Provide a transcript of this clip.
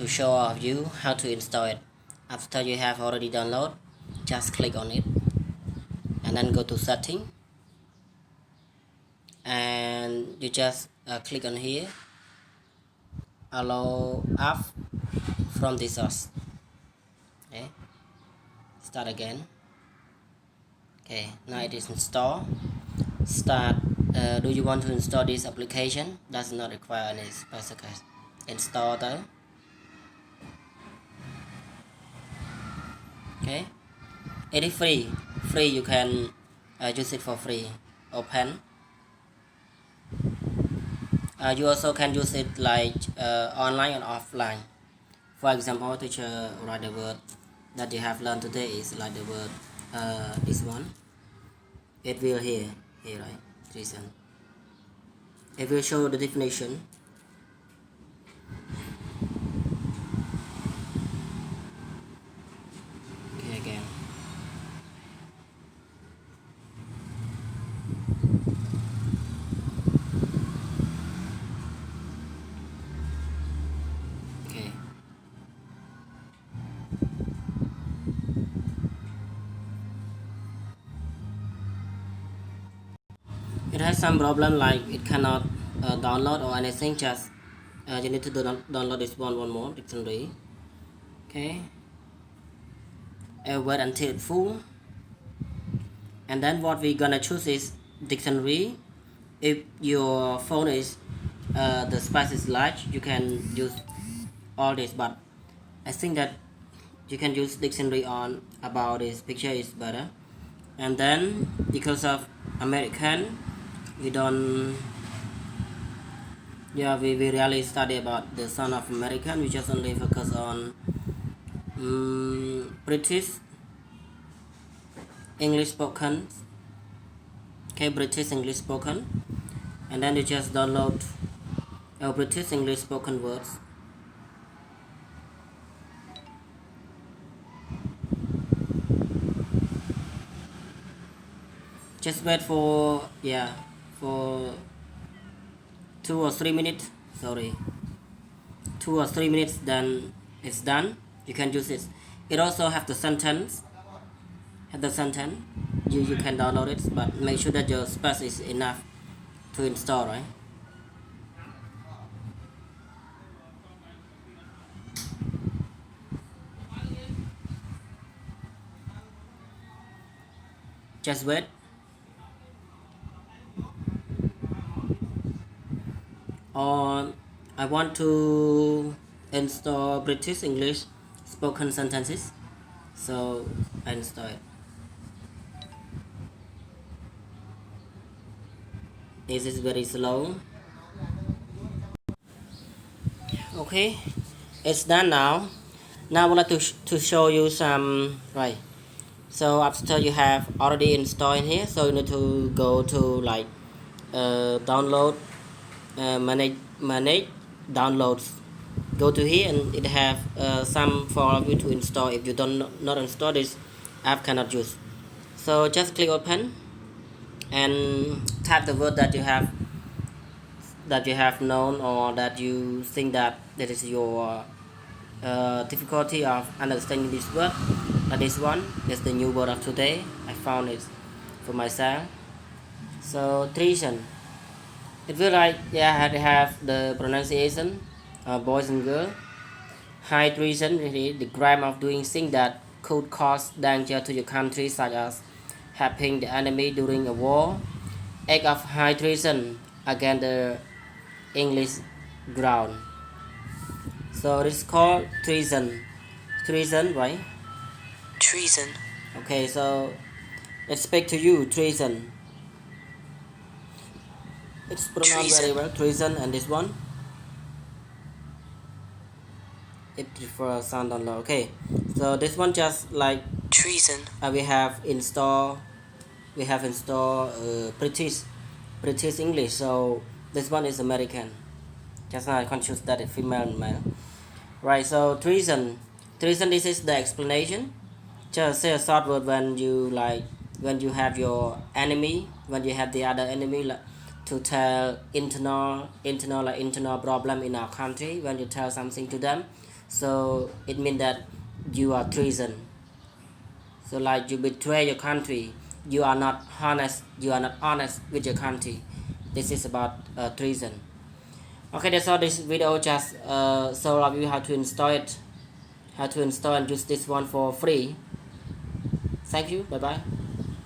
to show you how to install it. After you have already downloaded, just click on it and then go to setting, and you just click on here, allow app from the source. Okay, start again. Okay, now it is installed. Start. Do you want to install this application? Does not require any special install though. Okay, it is free. You can use it for free. Open. You also can use it like online and offline. For example, teacher write the word that you have learned today is like the word this one. It will here right, Treason. It will show the definition. Okay, again. Okay. It has some problem like it cannot download or anything. Just you need to download this one more dictionary. Okay. Wait until it's full, and then what we're gonna choose is dictionary. If your phone is the space is large, you can use all this, but I think that you can use dictionary on about this picture is better. And then because of American, we don't, yeah, we really study about the son of American. We just only focus on British English spoken. Okay, British English spoken, and then you just download British English spoken words. Just wait for for 2 or 3 minutes. Sorry, 2 or 3 minutes. Then it's done. You can use it. It also have the sentence. You can download it, but make sure that your space is enough to install, right? Just wait. Or I want to install British English spoken sentences, so I install it. This is very slow. Okay, it's done now. Now I would like to show you some, right. So after you have already installed in here, so you need to go to like download, manage downloads. Go to here and it have some for you to install. If you don't not install this app, cannot use. So just click open and type the word that you have known, or that you think that is your difficulty of understanding this word. This one is the new word of today. I found it for myself. So treason. It will like have the pronunciation, boys and girls. High treason is the crime of doing things that could cause danger to your country, such as helping the enemy during a war. Act of high treason against the English ground. So it's called treason. Treason, right? Treason. Okay, so let's speak to you, treason. It's pronounced very well, treason, and this one. It for sound on low. Okay, so this one just like treason. We have installed British English. So this one is American. Just now I confuse that it's female and male. Right. So treason. This is the explanation. Just say a short word when you have your enemy, when you have the other enemy, like, to tell internal problem in our country. When you tell something to them, So it means that you are treason. So like you betray your country, you are not honest with your country. This is about treason. Okay, that's all this video. Just show of you how to install it, how to install and use this one for free. Thank you. Bye bye.